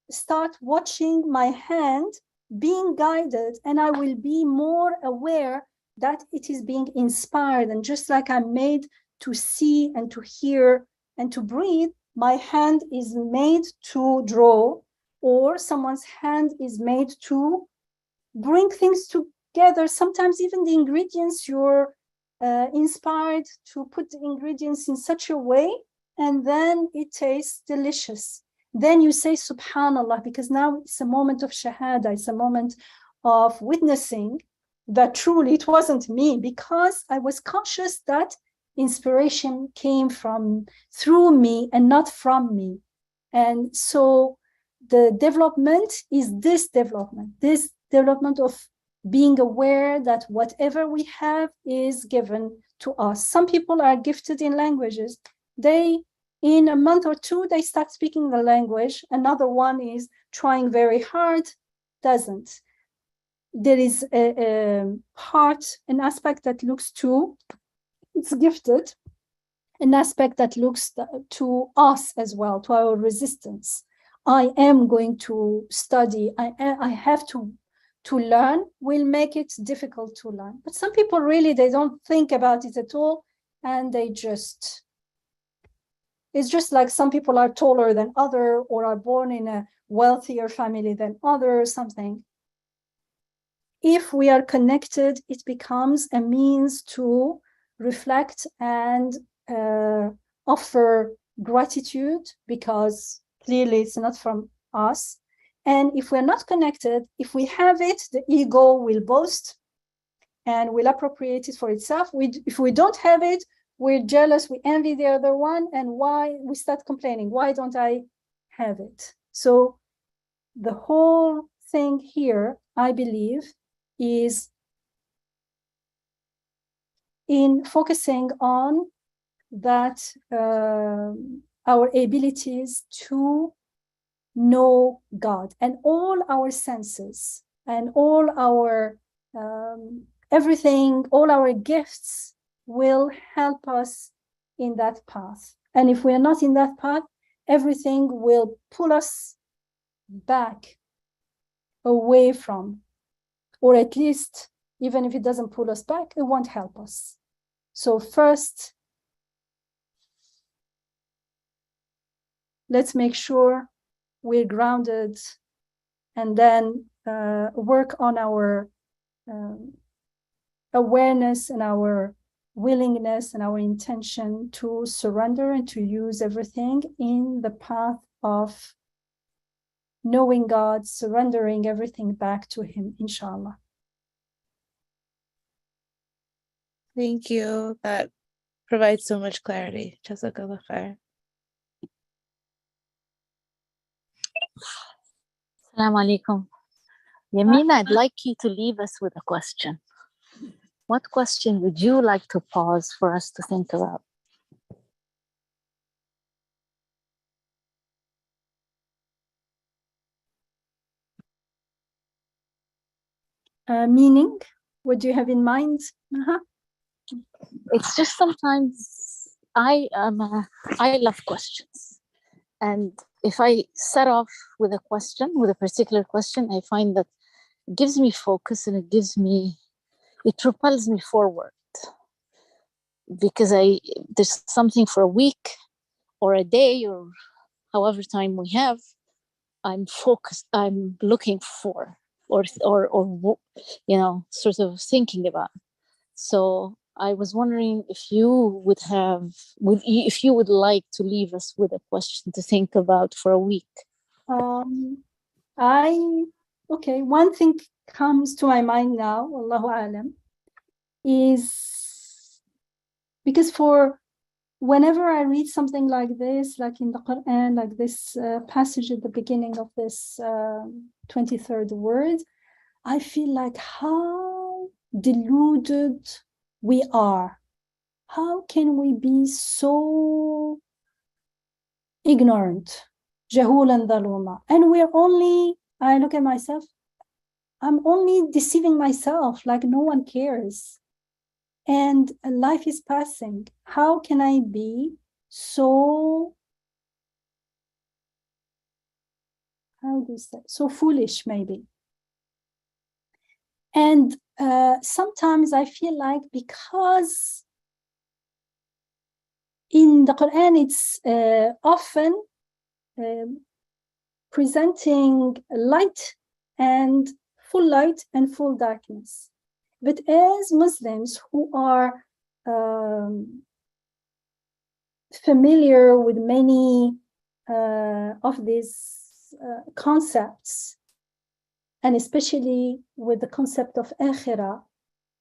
start watching my hand being guided, and I will be more aware that it is being inspired. And just like I'm made to see and to hear and to breathe, my hand is made to draw, or someone's hand is made to bring things together. Sometimes even the ingredients, you're inspired to put the ingredients in such a way, and then it tastes delicious. Then you say subhanallah, because now it's a moment of shahada, it's a moment of witnessing that truly it wasn't me, because I was conscious that inspiration came through me and not from me. And so the development is this development of being aware that whatever we have is given to us. Some people are gifted in languages. In a month or two, they start speaking the language. Another one is trying very hard, doesn't. There is an aspect that looks to, it's gifted, an aspect that looks to us as well, to our resistance. I am going to study, I have to learn, will make it difficult to learn. But some people really, they don't think about it at all, and it's just like some people are taller than other, or are born in a wealthier family than other, or something. If we are connected, it becomes a means to reflect and offer gratitude, because clearly it's not from us. And if we're not connected, if we have it, the ego will boast and will appropriate it for itself. If we don't have it, we're jealous, we envy the other one, and we start complaining, why don't I have it? So the whole thing here, I believe, is in focusing on that our abilities to know God, and all our senses and all our everything, all our gifts will help us in that path. And if we're not in that path, everything will pull us back away from, or at least, even if it doesn't pull us back, it won't help us. So first, let's make sure we're grounded, and then work on our awareness and our willingness and our intention to surrender and to use everything in the path of knowing God, surrendering everything back to Him, inshallah. Thank you. That provides so much clarity. Jazakallah khair. Assalamu alaikum. Yamina, I'd like you to leave us with a question. What question would you like to pause for us to think about? Meaning, what do you have in mind? It's just sometimes I love questions. And if I set off with a question, with a particular question, I find that it gives me focus, and it propels me forward. Because there's something for a week or a day or however time we have, I'm focused, I'm looking for, or sort of thinking about. So I was wondering if you would like to leave us with a question to think about for a week. Okay, one thing comes to my mind now, Wallahu alam, is because whenever I read something like this, like in the Quran, like this passage at the beginning of this 23rd word, I feel like how deluded we are. How can we be so ignorant? Jahulan dhaluma. And I look at myself, I'm only deceiving myself, like no one cares. And life is passing. How can I be so, so foolish, maybe? And sometimes I feel like, because in the Quran it's often presenting light and full darkness. But as Muslims who are familiar with many of these concepts, and especially with the concept of akhirah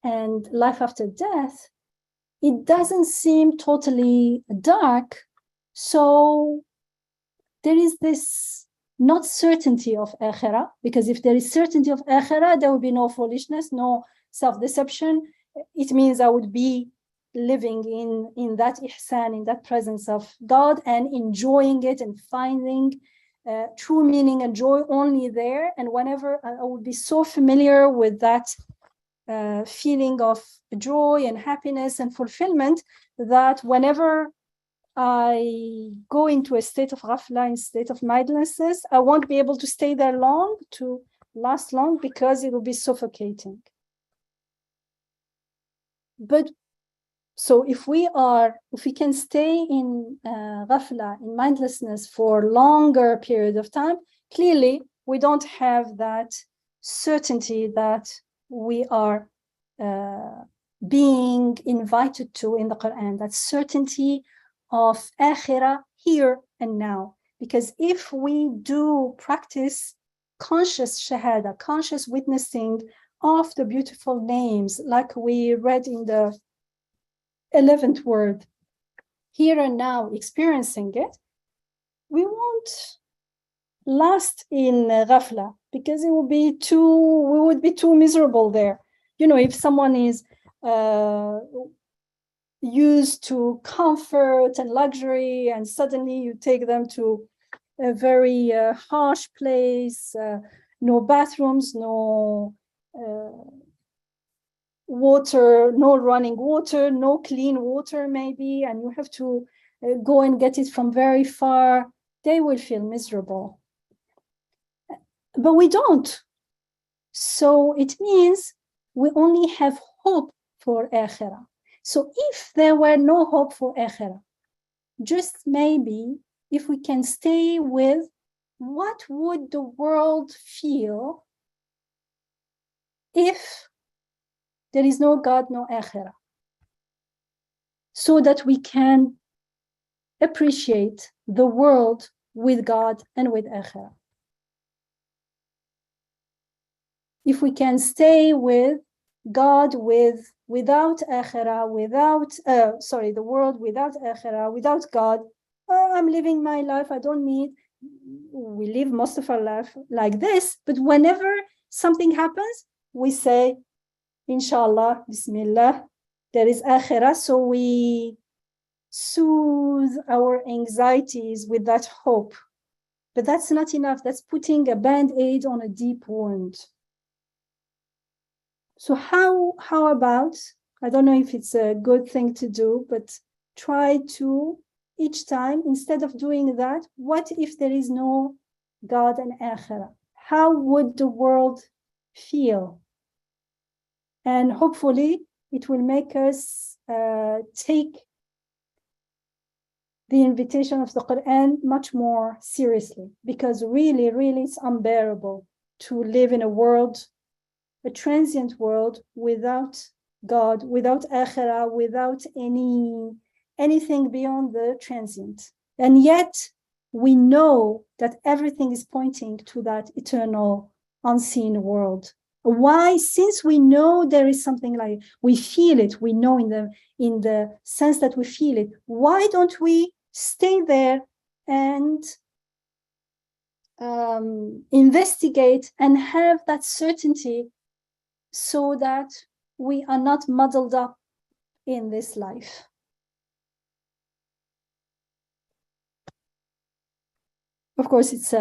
and life after death, it doesn't seem totally dark. So there is this not certainty of akhirah, because if there is certainty of akhirah, there will be no foolishness, no self-deception. It means I would be living in that ihsan, in that presence of God, and enjoying it and finding true meaning and joy only there. And whenever I would be so familiar with that feeling of joy and happiness and fulfillment, that whenever I go into a state of ghafla, in state of mindlessness, I won't be able to stay there long, to last long, because it will be suffocating. But so if we can stay in ghafla, in mindlessness for longer period of time, clearly we don't have that certainty that we are being invited to in the Quran, that certainty of akhirah here and now. Because if we do practice conscious shahada, conscious witnessing of the beautiful names, like we read in the 11th word, here and now, experiencing it, we won't last in ghafla, because we would be too miserable there. You know, if someone is used to comfort and luxury, and suddenly you take them to a very harsh place, no bathrooms, no water, no running water, no clean water maybe, and you have to go and get it from very far, they will feel miserable. But we don't. So it means we only have hope for akhirah. So if there were no hope for akhirah, just maybe if we can stay with what would the world feel if there is no God, no akhirah, so that we can appreciate the world with God and with akhirah. If we can stay with God without akhirah, the world without akhirah, without God, I'm living my life, I don't need, we live most of our life like this, but whenever something happens, we say, Inshallah, Bismillah, there is akhirah, so we soothe our anxieties with that hope. But that's not enough. That's putting a band-aid on a deep wound. So how about, I don't know if it's a good thing to do, but try to, each time, instead of doing that, what if there is no God and akhirah? How would the world feel? And hopefully it will make us take the invitation of the Quran much more seriously, because really, really it's unbearable to live in a world, a transient world, without God, without akhirah, without anything beyond the transient. And yet we know that everything is pointing to that eternal, unseen world. Why? Since we know there is something like, we feel it, we know in the sense that we feel it, why don't we stay there and investigate and have that certainty, so that we are not muddled up in this life? Of course, it's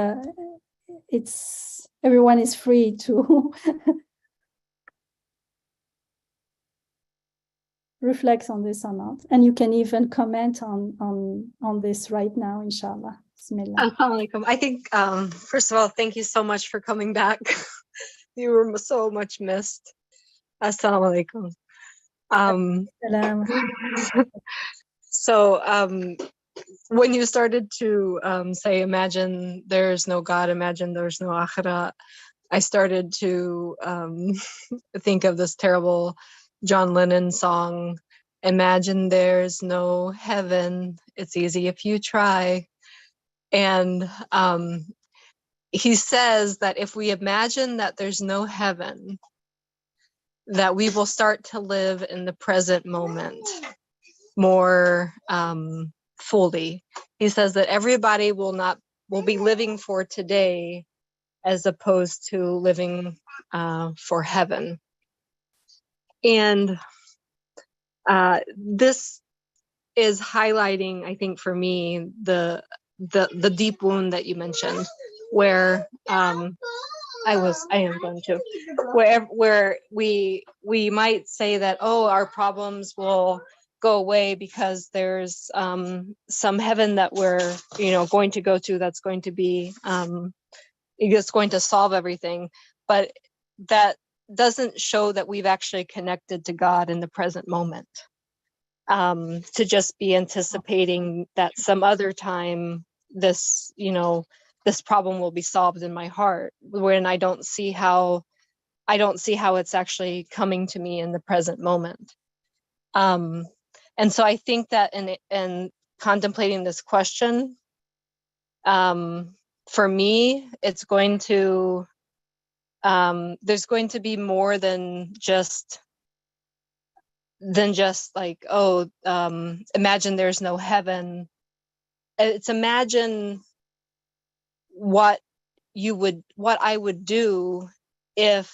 everyone is free to reflect on this or not, and you can even comment on this right now, inshallah. Bismillah. Assalamu alaikum. I think first of all, thank you so much for coming back. You were so much missed. Assalamu alaikum. So when you started to say, imagine there's no God, imagine there's no akhirah, I started to think of this terrible John Lennon song, imagine there's no heaven, it's easy if you try. And he says that if we imagine that there's no heaven, that we will start to live in the present moment. more fully. He says that everybody will be living for today as opposed to living for heaven. And this is highlighting, I think, for me, the deep wound that you mentioned, where I am going to, where we might say that, oh, our problems will go away because there's some heaven that we're going to go to that's going to be it's going to solve everything, but that doesn't show that we've actually connected to God in the present moment. To just be anticipating that some other time this problem will be solved in my heart, when I don't see how it's actually coming to me in the present moment. And so I think that in contemplating this question, for me, it's going to there's going to be more than just like, oh, imagine there's no heaven. It's imagine what I would do if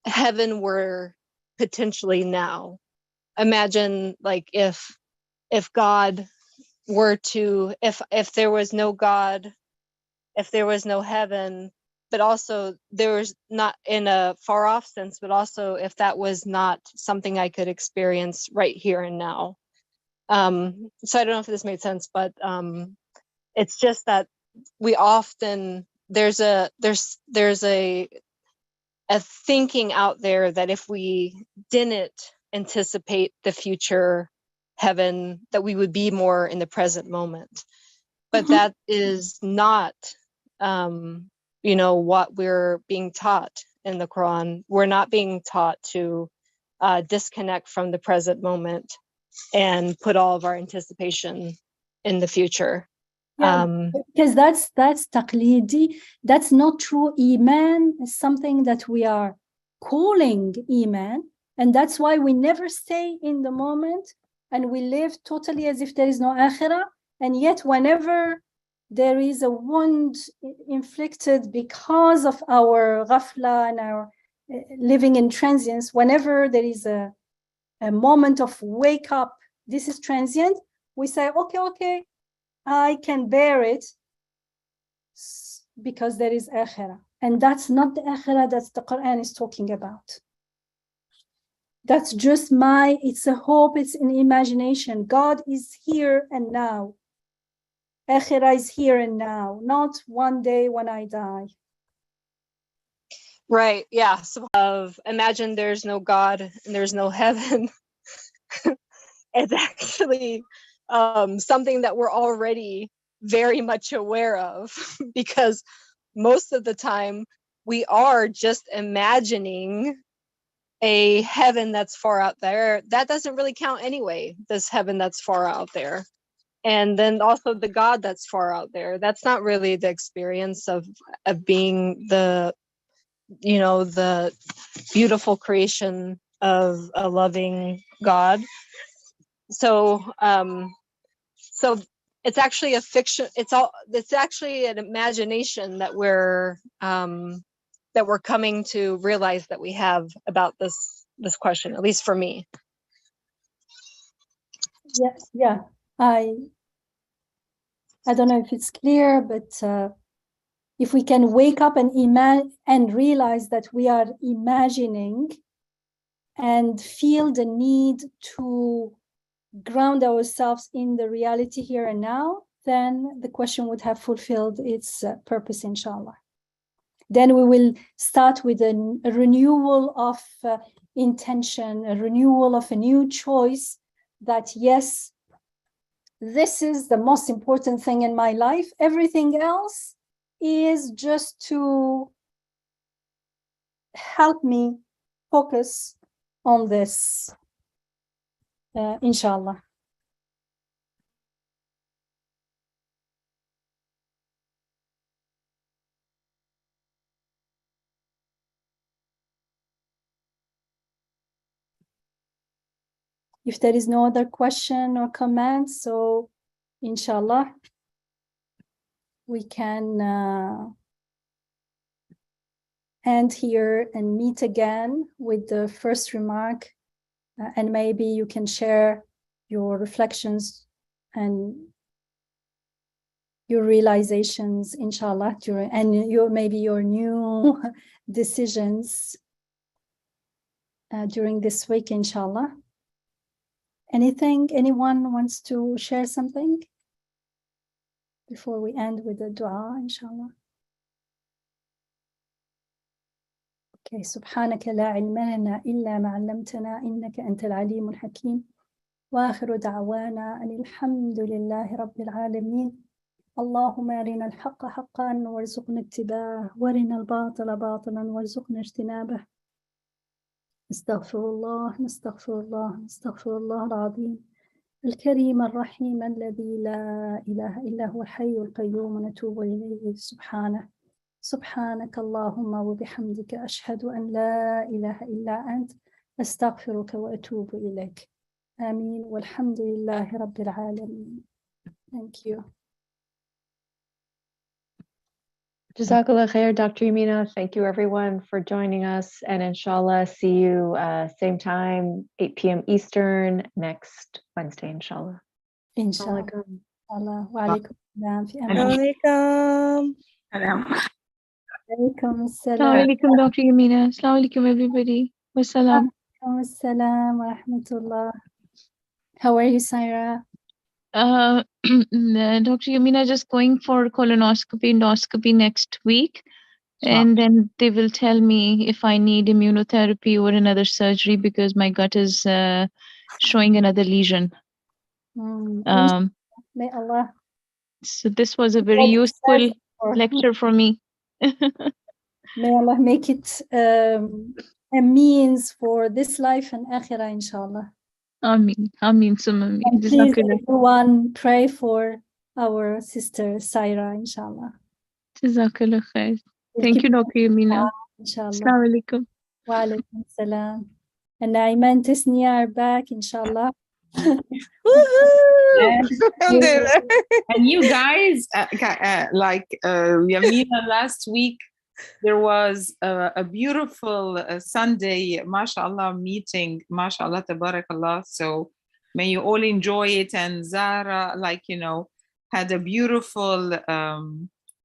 heaven were potentially now. Imagine, like, if God were to, if there was no God, if there was no heaven, but also there was not in a far off sense, but also if that was not something I could experience right here and now. So I don't know if this made sense, but it's just that we often, there's a thinking out there that if we didn't anticipate the future heaven, that we would be more in the present moment. But that is not what we're being taught in the Quran. We're not being taught to disconnect from the present moment and put all of our anticipation in the future. Because that's taqlidi. That's not true iman. It's something that we are calling iman, and that's why we never stay in the moment, and we live totally as if there is no akhirah. And yet whenever there is a wound inflicted because of our ghafla and our living in transience, whenever there is a moment of wake up, this is transient, we say, okay, I can bear it because there is akhirah. And that's not the akhirah that the Quran is talking about. That's just it's a hope, it's an imagination. God is here and now. Akhirah is here and now, not one day when I die. Right, yeah. So imagine there's no God and there's no heaven. It's actually something that we're already very much aware of, because most of the time we are just imagining a heaven that's far out there. That doesn't really count anyway, this heaven that's far out there. And then also the God that's far out there. That's not really the experience of being the beautiful creation of a loving God. So it's actually a fiction. It's actually an imagination that we're coming to realize that we have about this question, at least for me. Yeah. I don't know if it's clear, but if we can wake up and realize that we are imagining and feel the need to ground ourselves in the reality here and now, then the question would have fulfilled its purpose, inshallah. Then we will start with a renewal of intention, a renewal of a new choice that, yes, this is the most important thing in my life. Everything else is just to help me focus on this, inshallah. If there is no other question or comment, so inshallah, we can end here and meet again with the first remark. And maybe you can share your reflections and your realizations, inshallah, and maybe your new decisions during this week, inshallah. Anyone wants to share something before we end with the dua, inshallah? Okay, سبحانك لا علم لنا إلا ما علمتنا إنك أنت العليم الحكيم وآخر دعوانا أن الحمد لله رب العالمين اللهم أرنا الحق حقا وارزقنا اتباعه وارنا الباطل باطلا وارزقنا اجتنابه نستغفر الله نستغفر الله نستغفر الله العظيم الكريم الرحيم الذي لا إله إلا هو الحي القيوم ونتوب إليه سبحانك اللهم وبحمدك أشهد أن لا إله إلا أنت أستغفرك وأتوب إليك آمين والحمد لله رب العالمين. Thank you. Jazakallah khair, Dr. Yamina. Thank you everyone for joining us, and inshallah see you same time, 8 p.m. Eastern next Wednesday, inshallah. Inshallah. Wa alaikum salam. Alaikum. Alaikum salam. Assalamu alaikum, Dr. Yamina. Assalamu alaikum, everybody. Wassalam. Alaikum salam wa rahmatullah. How are you, Saira? Dr. Yamina just going for colonoscopy, endoscopy next week. And then they will tell me if I need immunotherapy or another surgery because my gut is showing another lesion. May Allah. So this was a very useful lecture for me. May Allah make it a means for this life and akhirah, inshallah. Ameen. Ameen. Please, everyone, pray for our sister Saira, inshallah. Jazakallah khair. Thank you, Dr. Yamina. Inshallah. Assalamu alaikum. Wa alaikum salam. And Naima and Tasnia are back, inshallah. And you guys, like Yamina last week, there was a beautiful Sunday, mashallah, meeting, mashallah, tabarakallah. So may you all enjoy it. And Zara, had a beautiful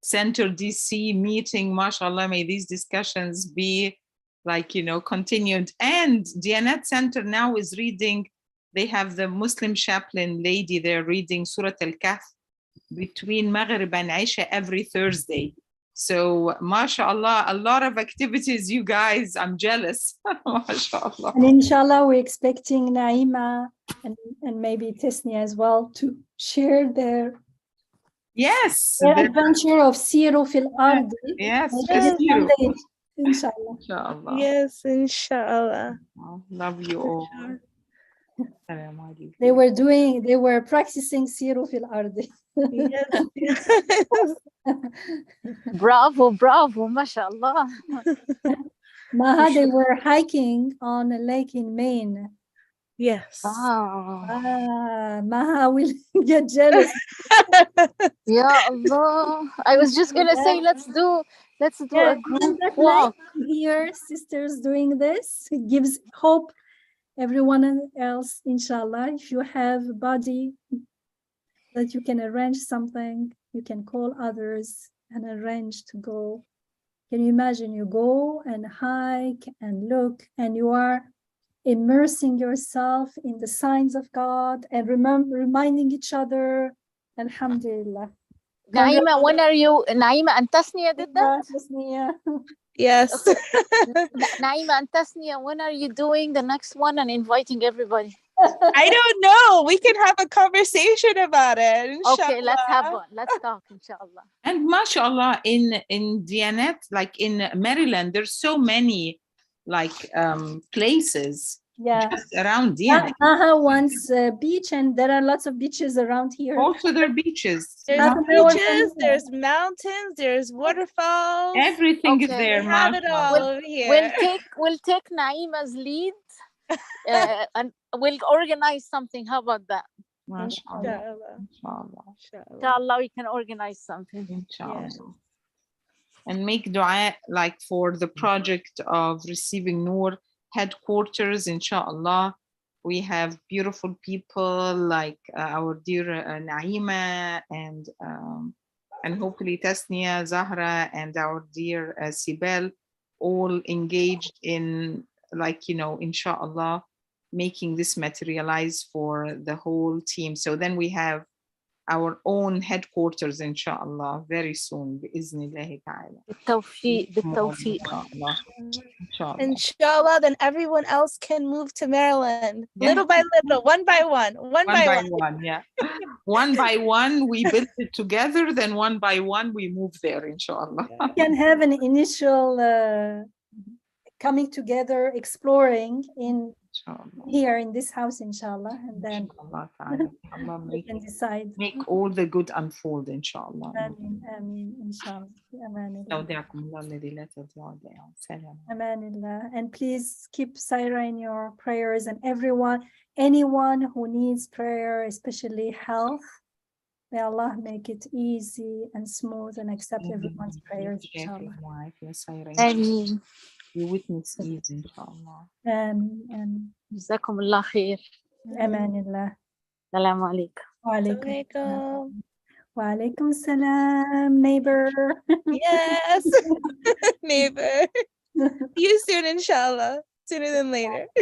Center DC meeting, mashallah. May these discussions be continued. And Diyanet Center now is reading, they have the Muslim chaplain lady, they're reading Surah Al-Kahf between Maghrib and Isha every Thursday. So, mashallah, a lot of activities, you guys. I'm jealous. Mashallah. And inshallah, we're expecting Naima and maybe Tasnia as well to share their adventure of Siru fil Ardi. Yes, inshallah. Yes, inshallah. Love you all. They were practicing Siru fil Ardi. Yes. Bravo, mashallah. Maha, they were hiking on a lake in Maine. Yes. Wow. Maha will get jealous. Ya Allah. I was just gonna say, let's do a group walk. Here, sisters doing this, it gives hope. Everyone else, inshallah, if you have a body that you can arrange something, you can call others and arrange to go. Can you imagine you go and hike and look and you are immersing yourself in the signs of God and reminding each other, alhamdulillah. Naima, when are you? Naima and Tasnia did that? Yes. Naima and Tasnia, when are you doing the next one and inviting everybody? I don't know. We can have a conversation about it. Inshallah. Okay, let's have one. Let's talk, inshallah. And mashallah, in Diyanet, like in Maryland, there's so many places just around Diyanet. Maha wants a beach, and there are lots of beaches around here. Also, there are beaches. There's beaches, there's mountains, there's waterfalls. Everything is there. We have it all over here. We'll take Naima's lead And we'll organize something. How about that? MashaAllah. Inshallah. Inshallah. Inshallah, we can organize something. Inshallah. And make dua like for the project of receiving Nur headquarters, inshallah. We have beautiful people like our dear Naima and hopefully Tasnia, Zahra, and our dear Sibel, all engaged in, like, you know, inshallah, making this materialize for the whole team. So then we have our own headquarters, inshallah, very soon, bi'iznillahi ta'ala. بالتوفيق بالتوفيق. Inshallah. Inshallah, then everyone else can move to Maryland, Yeah. little by little, one by one, one by one. Yeah. One by one, we build it together, then one by one, we move there, inshallah. We can have an initial coming together, exploring in here in this house, inshallah, and then Inshallah ta'ala. Allah we can decide. make all the good unfold, inshallah. Ameen, ameen, inshallah. Amanillah. نودعكم الله الذي لا تضيع ودائعه. سلام. Amanillah. And please keep Saira in your prayers, and anyone who needs prayer, especially health. May Allah make it easy and smooth and accept everyone's prayers, inshallah. آمين. You witness ease, inshallah. Ameen. جزاكم الله خير. Amanillah. السلام عليكم. Wa alaikum salam, neighbor. Yes, neighbor. See you soon, inshallah. Sooner than later.